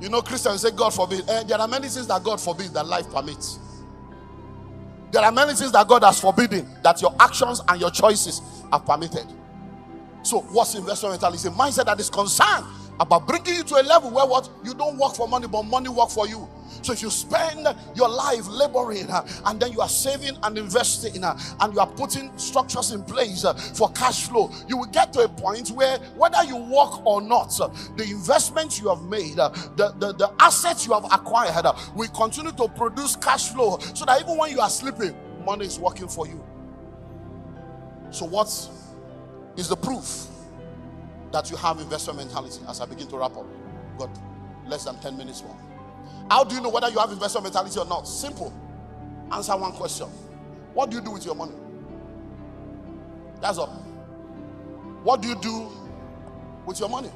You know, Christians say God forbid. There are many things that God forbids that life permits. There are many things that God has forbidden that your actions and your choices have permitted. So what's investment mentality? It's a mindset that is concerned about bringing you to a level where what? You don't work for money, but money work for you. So if you spend your life laboring and then you are saving and investing and you are putting structures in place for cash flow, you will get to a point where whether you work or not, the investments you have made, the assets you have acquired will continue to produce cash flow, so that even when you are sleeping, money is working for you. So what is the proof that you have investment mentality? As I begin to wrap up, got less than 10 minutes more. How do you know whether you have investment mentality or not? Simple. Answer one question. What do you do with your money? That's all. What do you do with your money?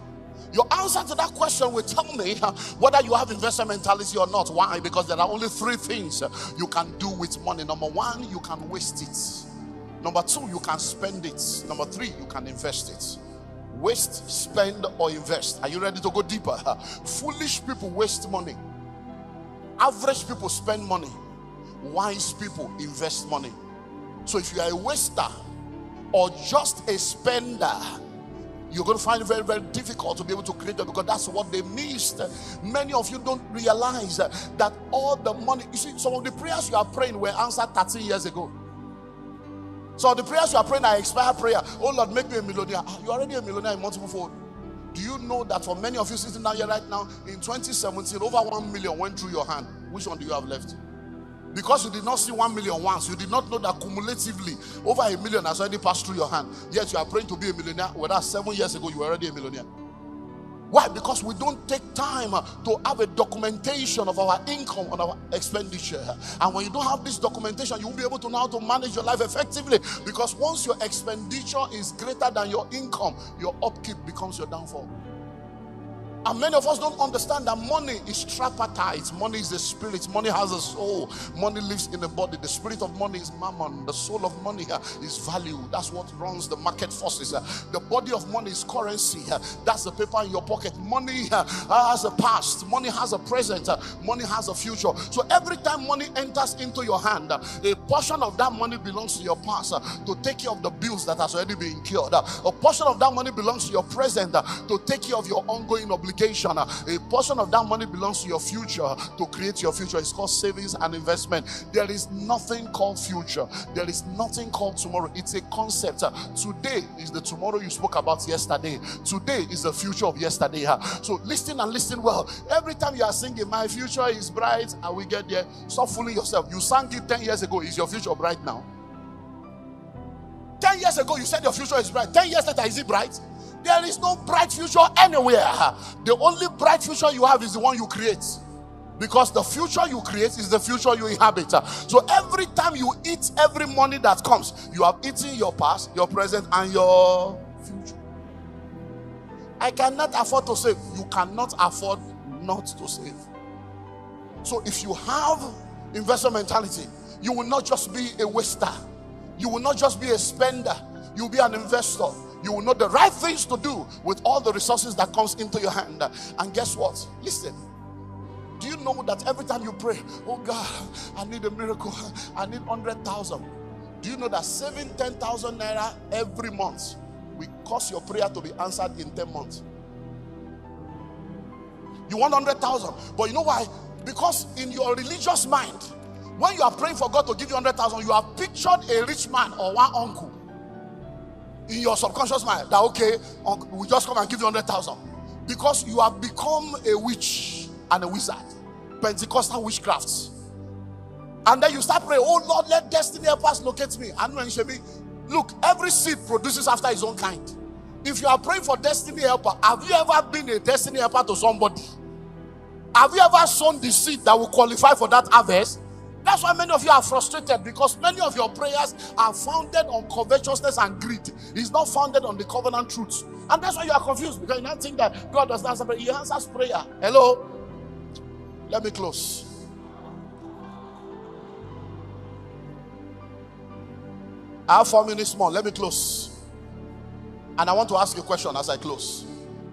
Your answer to that question will tell me whether you have investment mentality or not. Why? Because there are only three things you can do with money. Number one, you can waste it. Number two, you can spend it. Number three, you can invest it. Waste, spend, or invest. Are you ready to go deeper? Foolish people waste money. Average people spend money. Wise people invest money. So if you are a waster or just a spender, you're going to find it very, very difficult to be able to create that, because that's what they missed. Many of you don't realize that all the money, you see, some of the prayers you are praying were answered 13 years ago. So the prayers you are praying are expired prayer. Oh Lord, make me a millionaire. You're already a millionaire in multiple fold. Do you know that for many of you sitting down here right now, in 2017, over 1 million went through your hand? Which one do you have left? Because you did not see 1 million once, you did not know that cumulatively over 1 million has already passed through your hand. Yet you are praying to be a millionaire, whereas 7 years ago you were already a millionaire. Why? Because we don't take time to have a documentation of our income and our expenditure. And when you don't have this documentation, you won't be able to know how to manage your life effectively. Because once your expenditure is greater than your income, your upkeep becomes your downfall. And many of us don't understand that money is tripartite. Money is the spirit. Money has a soul. Money lives in the body. The spirit of money is mammon. The soul of money is value. That's what runs the market forces. The body of money is currency. That's the paper in your pocket. Money has a past. Money has a present. Money has a future. So every time money enters into your hand, a portion of that money belongs to your past to take care of the bills that has already been incurred. A portion of that money belongs to your present to take care of your ongoing obligation. A portion of that money belongs to your future to create your future. It's called savings and investment. There is nothing called future. There is nothing called tomorrow. It's a concept. Today is the tomorrow you spoke about yesterday. Today is the future of yesterday. So listen and listen well. Every time you are singing, my future is bright, and we get there, stop fooling yourself. You sang it 10 years ago. Is your future bright now? 10 years ago you said your future is bright. 10 years later, is it bright? There is no bright future anywhere. The only bright future you have is the one you create. Because the future you create is the future you inhabit. So every time you eat every money that comes, you have eaten your past, your present, and your future. I cannot afford to save. You cannot afford not to save. So if you have investment mentality, you will not just be a waster. You will not just be a spender. You will be an investor. You will know the right things to do with all the resources that comes into your hand. And guess what? Listen. Do you know that every time you pray, oh God, I need a miracle, I need 100,000. Do you know that saving 10,000 naira every month will cause your prayer to be answered in 10 months? You want 100,000, but you know why? Because in your religious mind, when you are praying for God to give you 100,000, you have pictured a rich man or one uncle in your subconscious mind that, okay, we just come and give you 100,000, because you have become a witch and a wizard, Pentecostal witchcrafts. And then you start praying, oh Lord, let destiny help us locate me. And when look, every seed produces after his own kind. If you are praying for destiny helper, have you ever been a destiny helper to somebody? Have you ever sown the seed that will qualify for that harvest? That's why many of you are frustrated, because many of your prayers are founded on covetousness and greed. It's not founded on the covenant truths. And that's why you are confused, because you don't think that God does not answer prayer. He answers prayer. Hello? Let me close. I have 4 minutes more. Let me close. And I want to ask you a question as I close.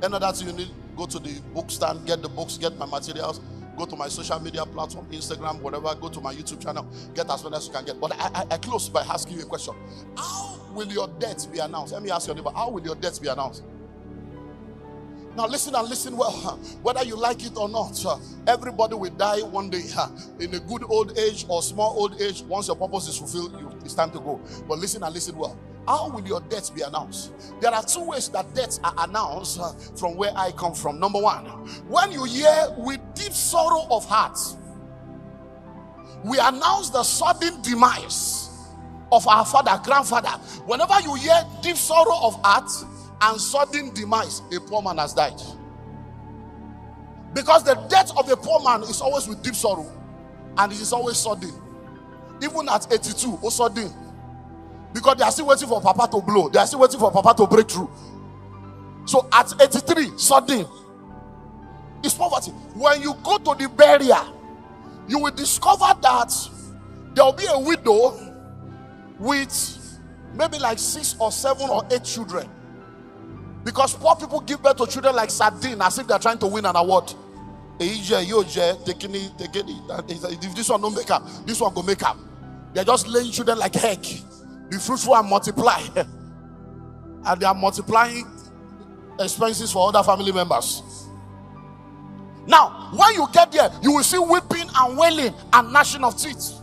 Any other thing you need Go to the book stand, get the books, get my materials. Go to my social media platform, Instagram, whatever. Go to my YouTube channel, get as many as you can get. But I close by asking you a question. How will your death be announced? Let me ask your neighbor, how will your death be announced? Now listen and listen well. Whether you like it or not, everybody will die one day. In a good old age or small old age, once your purpose is fulfilled, it's time to go. But listen and listen well. How will your death be announced? There are two ways that deaths are announced from where I come from. Number one, when you hear with deep sorrow of heart, we announce the sudden demise of our father, grandfather. Whenever you hear deep sorrow of heart and sudden demise, a poor man has died. Because the death of a poor man is always with deep sorrow, and it is always sudden. Even at 82, or sudden. Because they are still waiting for Papa to blow. They are still waiting for Papa to break through. So at 83, sudden. It's poverty. When you go to the burial, you will discover that there will be a widow with maybe like 6 or 7 or 8 children. Because poor people give birth to children like sardine, as if they are trying to win an award. If this one don't make up, this one go make up. They are just laying children like heck. Be fruitful and multiply. And they are multiplying expenses for other family members. Now, when you get there, you will see weeping and wailing and gnashing of teeth.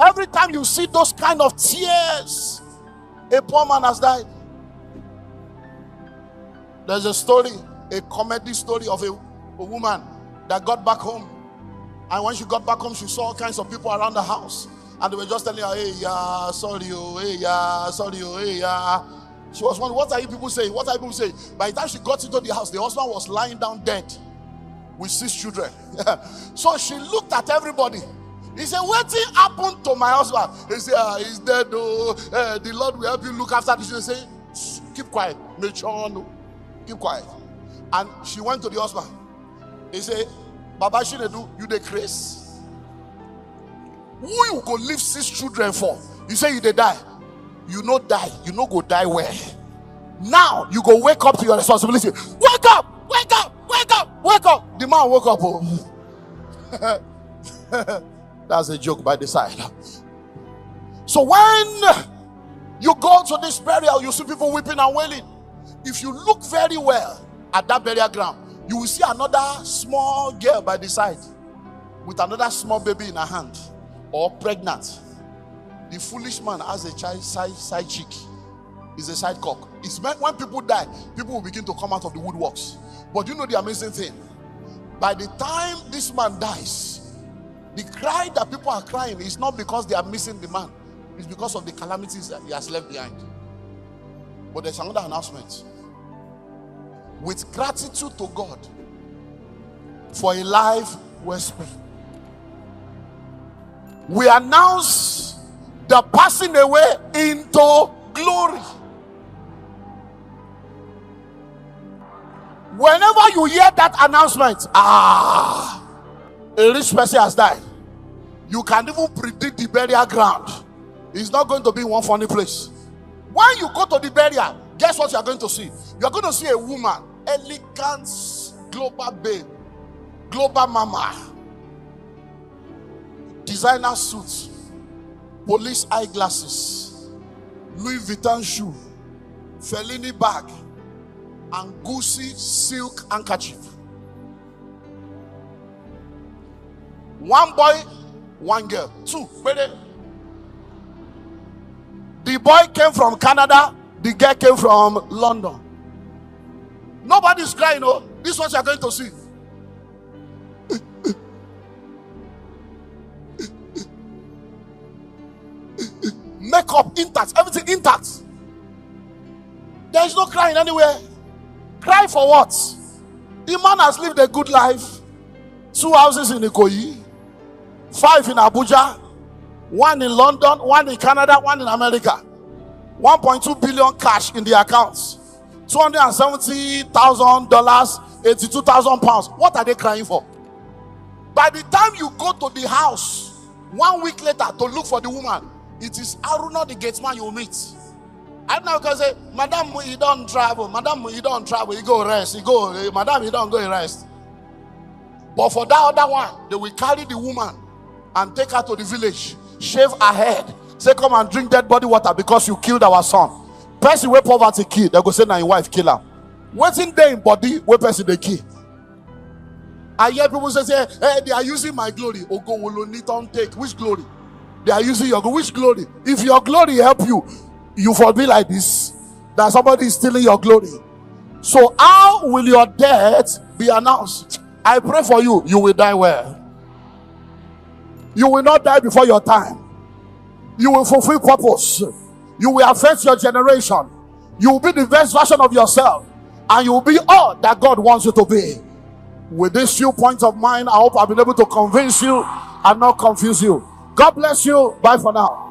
Every time you see those kind of tears, a poor man has died. There's a story, a comedy story of a woman that got back home. And when she got back home, she saw all kinds of people around the house. And they were just telling her, hey, yeah, sorry, oh, hey, yeah, sorry, oh, hey, yeah. She was wondering, what are you people saying? What are you people saying? By the time she got into the house, the husband was lying down dead with 6 children. So she looked at everybody. He said, what happened to my husband? He said, he's dead. Oh, the Lord will help you look after this. She said, keep quiet. Keep quiet. And she went to the husband. He said, Baba Shinedu, you the craze? Who you go leave 6 children for? You say you they die. You no die. You no go die where? Now you go wake up to your responsibility. Wake up! Wake up! Wake up! Wake up! The man woke up. Oh. That's a joke by the side. So when you go to this burial, you see people weeping and wailing. If you look very well at that burial ground, you will see another small girl by the side with another small baby in her hand, or pregnant. The foolish man has a child side chick. Is a side cock. It's meant when people die, people will begin to come out of the woodworks. But you know the amazing thing? By the time this man dies, the cry that people are crying is not because they are missing the man. It's because of the calamities that he has left behind. But there's another announcement. With gratitude to God for a life well spent, we announce the passing away into glory. Whenever you hear that announcement, a rich person has died, you can even predict the burial ground. It's not going to be one funny place. When you go to the burial, guess what you are going to see? You are going to see a woman, elegant, global babe, global mama, designer suits, police eyeglasses, Louis Vuitton shoe, Fellini bag, and Gucci silk handkerchief. One boy, one girl. 2. The boy came from Canada, the girl came from London. Nobody's crying, oh. This is what you're going to see. Makeup intact, everything intact. There is no crying anywhere. Cry for what? The man has lived a good life. 2 houses in Ikoyi, 5 in Abuja, 1 in London, 1 in Canada, 1 in America. 1.2 billion cash in the accounts. $270,000, 82,000 pounds. What are they crying for? By the time you go to the house 1 week later to look for the woman, it is Aruna the gate man you meet. I now can say, Madam, you don't travel. Madam, you don't travel. You go rest. You go, Madam, you don't go rest. But for that other one, they will carry the woman and take her to the village, shave her head, say, come and drink dead body water because you killed our son. Person where poverty kill, they go say, now your wife kill her. Waiting there in body, where person they kill. I hear people say, hey, they are using my glory. Ogo will don't take. Which glory? They are using your glory. Which glory? If your glory help you, you will be like this, that somebody is stealing your glory. So how will your death be announced? I pray for you, you will die well. You will not die before your time. You will fulfill purpose. You will affect your generation. You will be the best version of yourself, and you will be all that God wants you to be. With these few points of mine, I hope I've been able to convince you and not confuse you. God bless you. Bye for now.